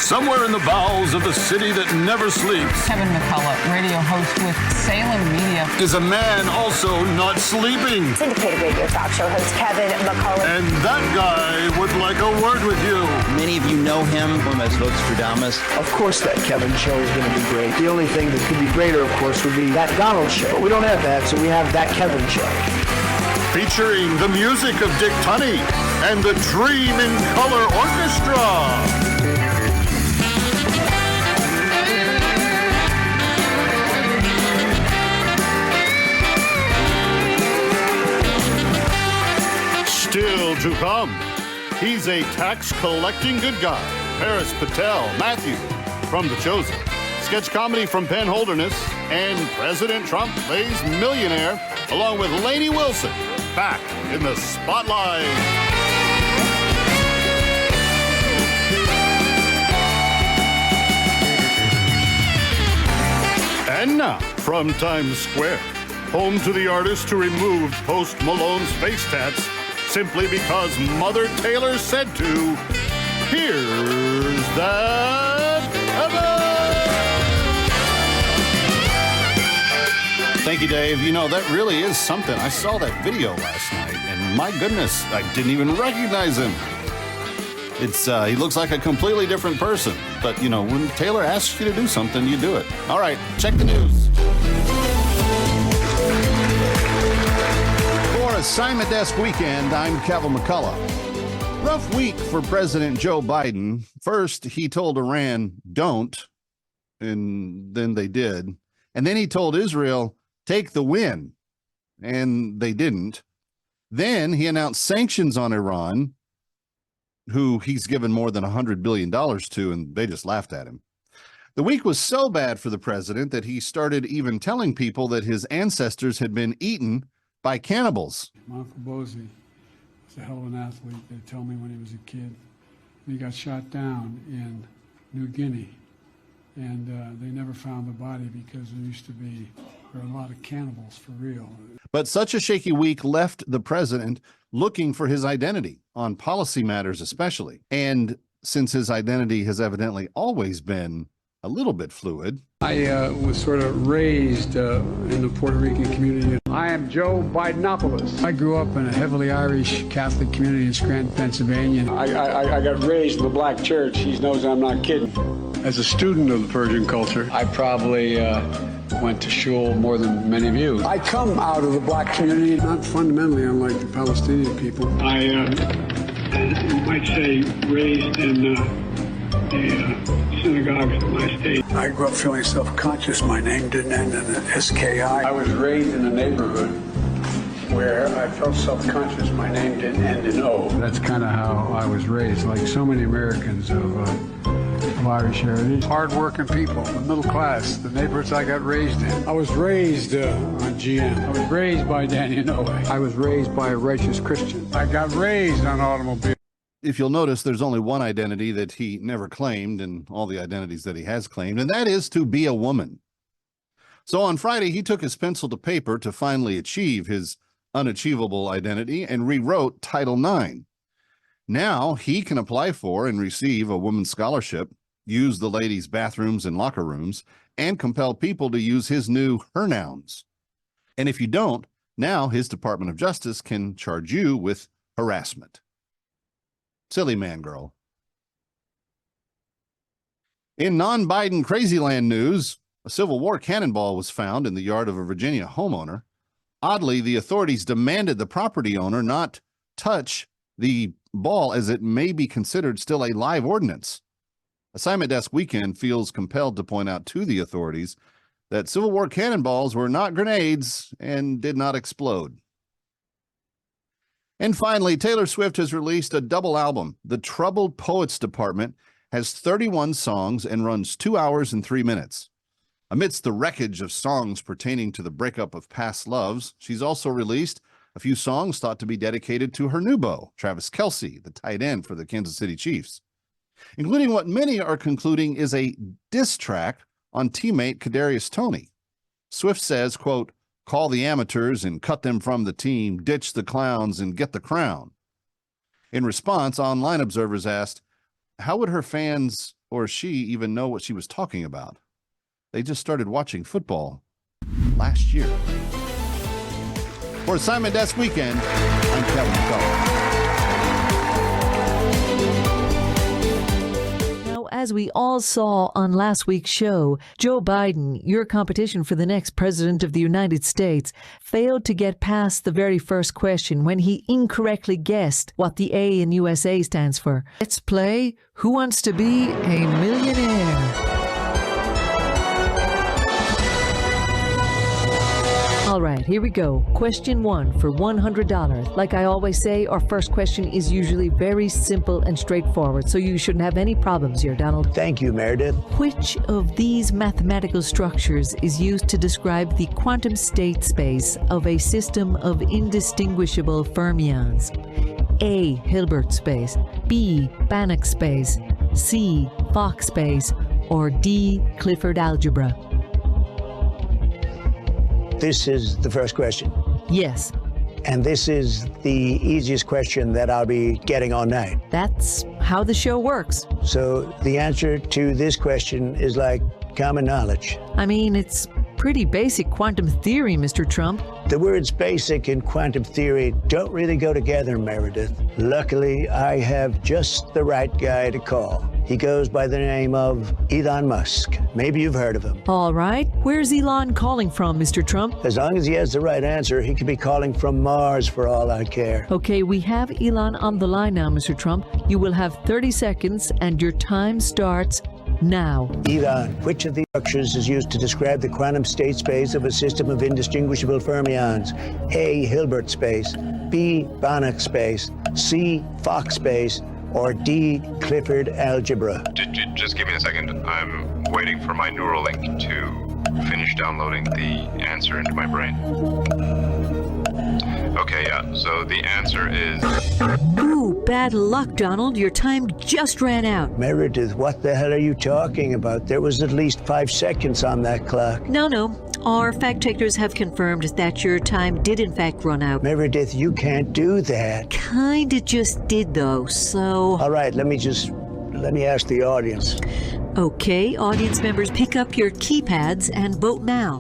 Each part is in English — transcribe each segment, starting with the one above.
somewhere in the bowels of the city that never sleeps, Kevin McCullough, radio host with Salem Media, is a man also not sleeping. Syndicated radio talk show host Kevin McCullough. And that guy would like a word with you. Many of you know him from as Vostradamus. Of course that Kevin show is going to be great. The only thing that could be greater, of course, would be that Donald show. But we don't have that, so we have that Kevin show. Featuring the music of Dick Tunney and the Dream in Color Orchestra. Still to come, he's a tax-collecting good guy. Paris Patel, Matthew from The Chosen. Sketch comedy from Penn Holderness. And President Trump plays millionaire along with Lainey Wilson. Back in the spotlight. And now, from Times Square, home to the artist who removed Post Malone's face tats simply because Mother Taylor said to, here's that Evan! Thank you, Dave. You know, that really is something. I saw that video last night, and my goodness, I didn't even recognize him. He looks like a completely different person. But, you know, when Taylor asks you to do something, you do it. All right, check the news. Assignment Desk Weekend, I'm Kevin McCullough. Rough week for President Joe Biden. First, he told Iran, don't, and then they did. And then he told Israel, take the win, and they didn't. Then he announced sanctions on Iran, who he's given more than $100 billion to, and they just laughed at him. The week was so bad for the president that he started even telling people that his ancestors had been eaten by cannibals. My Uncle Bosie was a hell of an athlete. They tell me when he was a kid. He got shot down in New Guinea, and they never found the body because there were a lot of cannibals for real. But such a shaky week left the president looking for his identity on policy matters especially. And since his identity has evidently always been a little bit fluid. I was sort of raised in the Puerto Rican community. I am Joe Bidenopoulos. I grew up in a heavily Irish Catholic community in Scranton, Pennsylvania. I got raised in the black church. He knows I'm not kidding. As a student of the Persian culture, I probably went to shul more than many of you. I come out of the black community, not fundamentally unlike the Palestinian people. You might say, raised in the synagogues in my state. I grew up feeling self-conscious. My name didn't end in an SKI. I was raised in a neighborhood where I felt self-conscious. My name didn't end in O. That's kind of how I was raised, like so many Americans of Irish heritage. Hard-working people, the middle class, the neighborhoods I got raised in. I was raised on GM. I was raised by Danny Inouye. I was raised by a righteous Christian. I got raised on automobiles. If you'll notice, there's only one identity that he never claimed in all the identities that he has claimed, and that is to be a woman. So on Friday, he took his pencil to paper to finally achieve his unachievable identity and rewrote Title IX. Now he can apply for and receive a women's scholarship, use the ladies' bathrooms and locker rooms, and compel people to use his new her nouns. And if you don't, now his Department of Justice can charge you with harassment. Silly man, girl. In non-Biden Crazyland news, a Civil War cannonball was found in the yard of a Virginia homeowner. Oddly, the authorities demanded the property owner not touch the ball as it may be considered still a live ordinance. Assignment Desk Weekend feels compelled to point out to the authorities that Civil War cannonballs were not grenades and did not explode. And finally, Taylor Swift has released a double album. The Troubled Poets Department has 31 songs and runs 2 hours and 3 minutes. Amidst the wreckage of songs pertaining to the breakup of past loves, she's also released a few songs thought to be dedicated to her new beau, Travis Kelce, the tight end for the Kansas City Chiefs, including what many are concluding is a diss track on teammate Kadarius Toney. Swift says, quote, call the amateurs and cut them from the team, ditch the clowns and get the crown. In response, online observers asked, how would her fans or she even know what she was talking about. They just started watching football last year. For Assignment Desk Weekend, I'm Kevin McCullough. As we all saw on last week's show, Joe Biden, your competition for the next president of the United States, failed to get past the very first question when he incorrectly guessed what the A in USA stands for. Let's play Who Wants to Be a Millionaire? All right, here we go. Question 1 for $100. Like I always say, our first question is usually very simple and straightforward, so you shouldn't have any problems here, Donald. Thank you, Meredith. Which of these mathematical structures is used to describe the quantum state space of a system of indistinguishable fermions? A. Hilbert space, B. Banach space, C. Fock space, or D. Clifford algebra? This is the first question. Yes, And this is the easiest question that I'll be getting all night. that's how the show works. So the answer to this question is like common knowledge. I mean, it's pretty basic quantum theory, Mr. Trump. The words basic and quantum theory don't really go together, Meredith. Luckily, I have just the right guy to call. He goes by the name of Elon Musk. Maybe you've heard of him. All right. Where's Elon calling from, Mr. Trump? As long as he has the right answer, he could be calling from Mars for all I care. Okay, we have Elon on the line now, Mr. Trump. You will have 30 seconds, and your time starts now. Elon, which of the structures is used to describe the quantum state space of a system of indistinguishable fermions? A. Hilbert space, B. Banach space, C. Fock space, or D. Clifford algebra? Just give me a second. I'm waiting for my Neuralink to finish downloading the answer into my brain. Okay, yeah, so the answer is... Ooh, bad luck, Donald. Your time just ran out. Meredith, what the hell are you talking about? There was at least 5 seconds on that clock. No. Our fact checkers have confirmed that your time did in fact run out. Meredith, you can't do that. Kinda just did though, so... All right, let me ask the audience. Okay, audience members, pick up your keypads and vote now.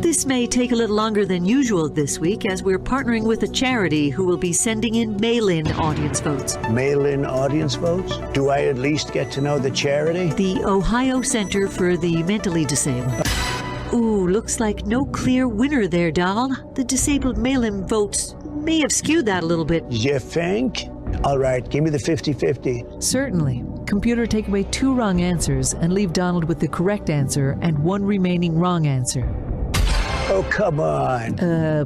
This may take a little longer than usual this week as we're partnering with a charity who will be sending in mail-in audience votes. Mail-in audience votes? Do I at least get to know the charity? The Ohio Center for the Mentally Disabled. Ooh, looks like no clear winner there, Donald. The disabled mail-in votes may have skewed that a little bit. You think? All right, give me the 50-50. Certainly. Computer, take away 2 wrong answers and leave Donald with the correct answer and 1 remaining wrong answer. Oh, come on.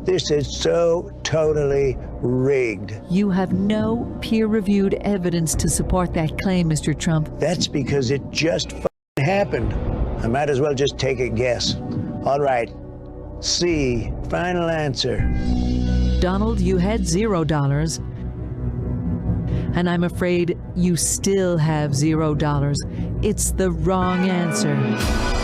This is so totally rigged. You have no peer-reviewed evidence to support that claim, Mr. Trump. That's because it just happened. I might as well just take a guess. All right. C, final answer. Donald, you had $0. And I'm afraid you still have $0. It's the wrong answer.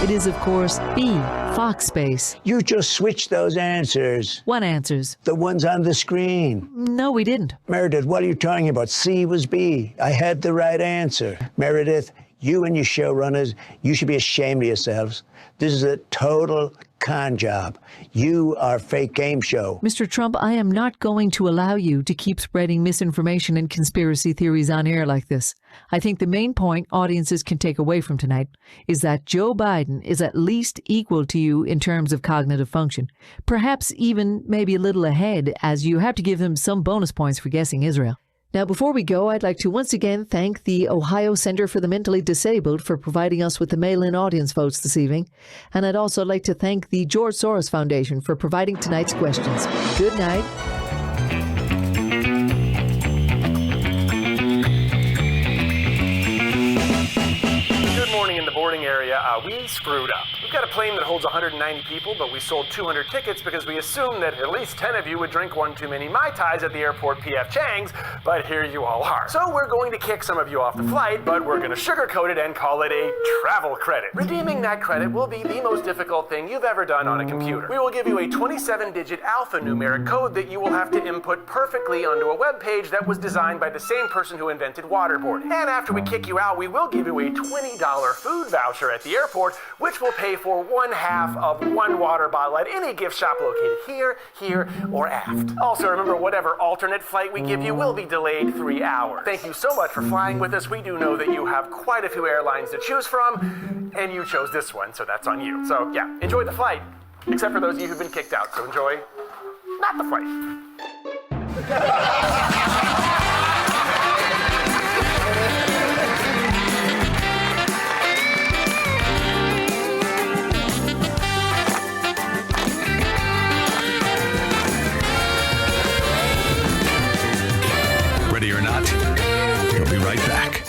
It is, of course, B, Fock space. You just switched those answers. What answers? The ones on the screen. No, we didn't. Meredith, what are you talking about? C was B. I had the right answer. Meredith, you and your showrunners, you should be ashamed of yourselves. This is a total con job. You are a fake game show. Mr. Trump, I am not going to allow you to keep spreading misinformation and conspiracy theories on air like this. I think the main point audiences can take away from tonight is that Joe Biden is at least equal to you in terms of cognitive function. Perhaps even maybe a little ahead, as you have to give him some bonus points for guessing Israel. Now, before we go, I'd like to once again thank the Ohio Center for the Mentally Disabled for providing us with the mail-in audience votes this evening. And I'd also like to thank the George Soros Foundation for providing tonight's questions. Good night. Good morning in the boarding area. We screwed up. got a plane that holds 190 people, but we sold 200 tickets because we assumed that at least 10 of you would drink one too many Mai Tais at the airport P.F. Chang's, but here you all are. So we're going to kick some of you off the flight, but we're going to sugarcoat it and call it a travel credit. Redeeming that credit will be the most difficult thing you've ever done on a computer. We will give you a 27-digit alphanumeric code that you will have to input perfectly onto a web page that was designed by the same person who invented waterboarding. And after we kick you out, we will give you a $20 food voucher at the airport, which will pay for 1/2 of one water bottle at any gift shop located here, or aft. Also, remember, whatever alternate flight we give you will be delayed 3 hours. Thank you so much for flying with us. We do know that you have quite a few airlines to choose from, and you chose this one, so that's on you. So yeah, enjoy the flight, except for those of you who've been kicked out, so enjoy not the flight. Ready or not, we'll be right back.